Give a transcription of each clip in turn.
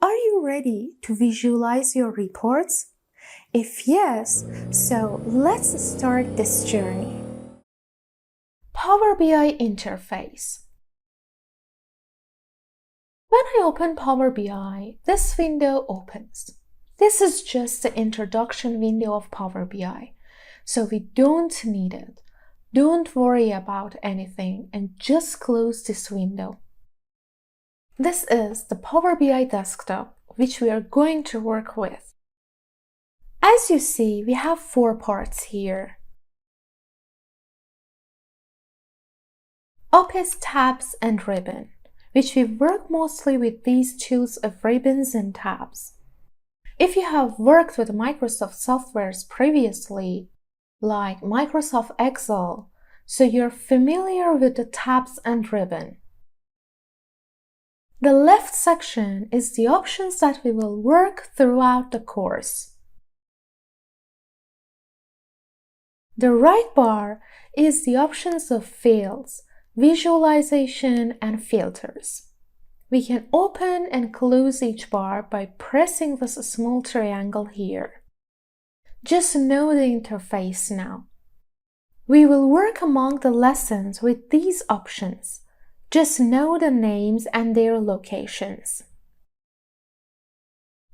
Are you ready to visualize your reports? If yes, so let's start this journey. Power BI interface. When I open Power BI, this window opens. This is just the introduction window of Power BI, so we don't need it. Don't worry about anything and just close this window. This is the Power BI desktop, which we are going to work with. As you see, we have 4 parts here. Office tabs and ribbon, which we work mostly with these tools of ribbons and tabs. If you have worked with Microsoft softwares previously, like Microsoft Excel, so you're familiar with the tabs and ribbon. The left section is the options that we will work throughout the course. The right bar is the options of fields, visualization, and filters. We can open and close each bar by pressing this small triangle here. Just know the interface now. We will work among the lessons with these options. Just know the names and their locations.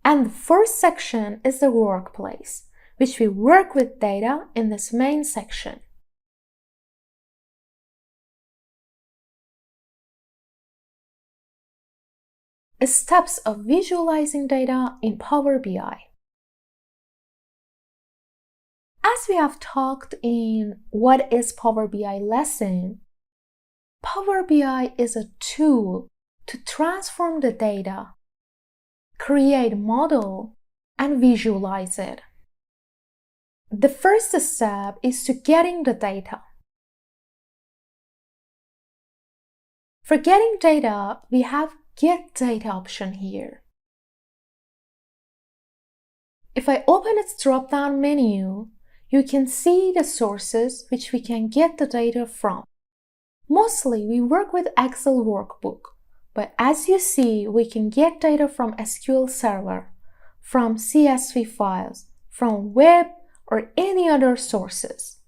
And the first section is the workplace, which we work with data in this main section. Steps of visualizing data in Power BI. As we have talked in What is Power BI lesson, Power BI is a tool to transform the data, create a model, and visualize it. The first step is to getting the data. For getting data, we have Get Data option here. If I open its drop-down menu, you can see the sources which we can get the data from. Mostly, we work with Excel workbook, but as you see, we can get data from SQL Server, from CSV files, from web, or any other sources.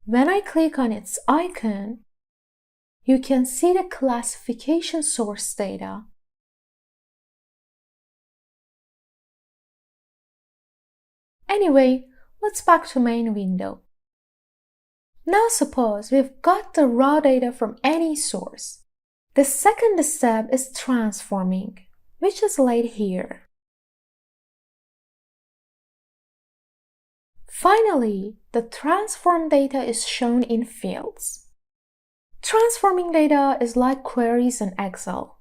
When I click on its icon, you can see the classification source data. Anyway, let's back to main window. Now suppose we've got the raw data from any source. The second step is transforming, which is laid here. Finally, the transformed data is shown in fields. Transforming data is like queries in Excel.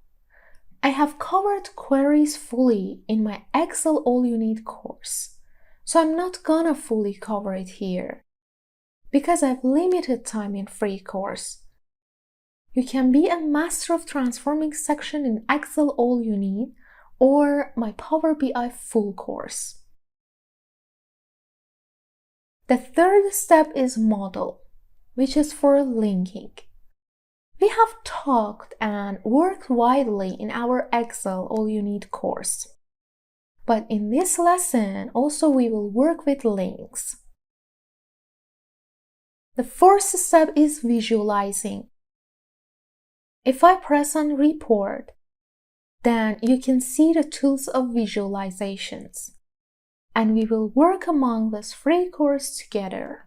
I have covered queries fully in my Excel All You Need course, so I'm not gonna fully cover it here, because I've limited time in free course. You can be a master of transforming section in Excel All You Need or my Power BI full course. The third step is model, which is for linking. We have talked and worked widely in our Excel All You Need course. But in this lesson, also we will work with links. The first step is visualizing. If I press on Report, then you can see the tools of visualizations. And we will work among this free course together.